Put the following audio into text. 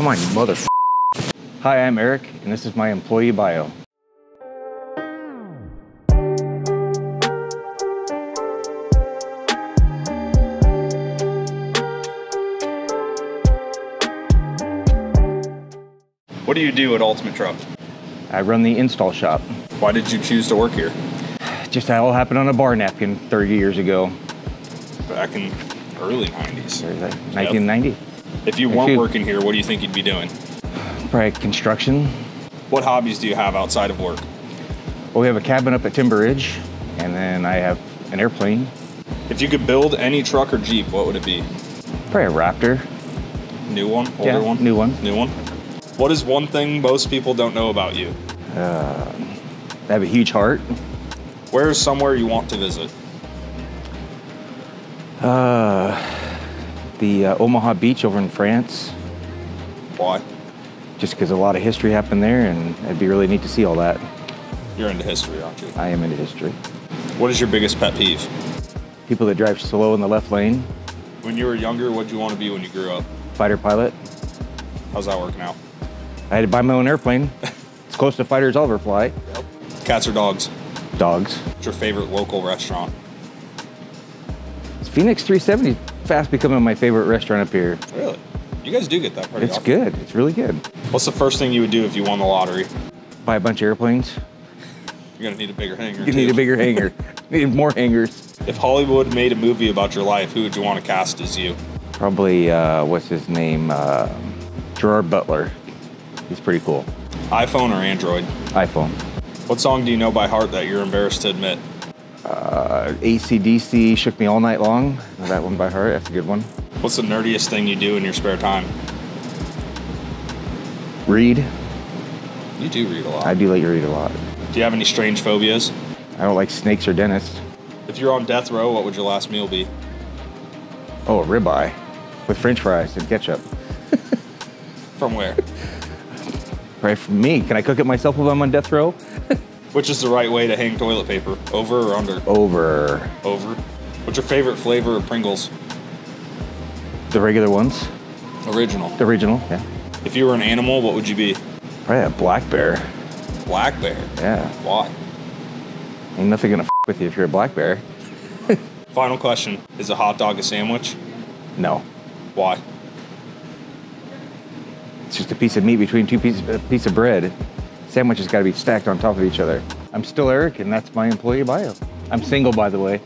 Come on, you mother. Hi, I'm Eric, and this is my employee bio. What do you do at Ultimate Truck? I run the install shop. Why did you choose to work here? Just all happened on a bar napkin 30 years ago. Back in early 90s. 1990. Yep. If you weren't working here, what do you think you'd be doing? Probably construction. What hobbies do you have outside of work? Well, we have a cabin up at Timber Ridge, and then I have an airplane. If you could build any truck or Jeep, what would it be? Probably a Raptor. New one? Older one? New one. New one? What is one thing most people don't know about you? I have a huge heart. Where is somewhere you want to visit? The Omaha Beach over in France. Why? Just because a lot of history happened there, and it'd be really neat to see all that. You're into history, aren't you? I am into history. What is your biggest pet peeve? People that drive slow in the left lane. When you were younger, what did you want to be when you grew up? Fighter pilot. How's that working out? I had to buy my own airplane. It's close to fighters I'll ever fly. Yep. Cats or dogs? Dogs. What's your favorite local restaurant? It's Phoenix 370 fast becoming my favorite restaurant up here. Really? You guys do get that pretty It's often. good. It's really good. What's the first thing you would do if you won the lottery? Buy a bunch of airplanes. You're gonna need a bigger hangar. You need a bigger hangar. Need more hangars. If Hollywood made a movie about your life, who would you want to cast as you? Probably, what's his name? Gerard Butler. He's pretty cool. iPhone or Android? iPhone. What song do you know by heart that you're embarrassed to admit? AC/DC, Shook Me All Night Long. Know that one by heart. That's a good one. What's the nerdiest thing you do in your spare time? Read. You do read a lot. I do like to read a lot. Do you have any strange phobias? I don't like snakes or dentists. If you're on death row, what would your last meal be? Oh, a ribeye with French fries and ketchup. From where? Right from me. Can I cook it myself while I'm on death row? Which is the right way to hang toilet paper? Over or under? Over. Over. What's your favorite flavor of Pringles? The regular ones. Original. The original, yeah. If you were an animal, what would you be? Probably a black bear. Black bear? Yeah. Why? Ain't nothing gonna with you if you're a black bear. Final question. Is a hot dog a sandwich? No. Why? It's just a piece of meat between two pieces a piece of bread. Sandwiches gotta be stacked on top of each other. I'm still Eric, and that's my employee bio. I'm single, by the way.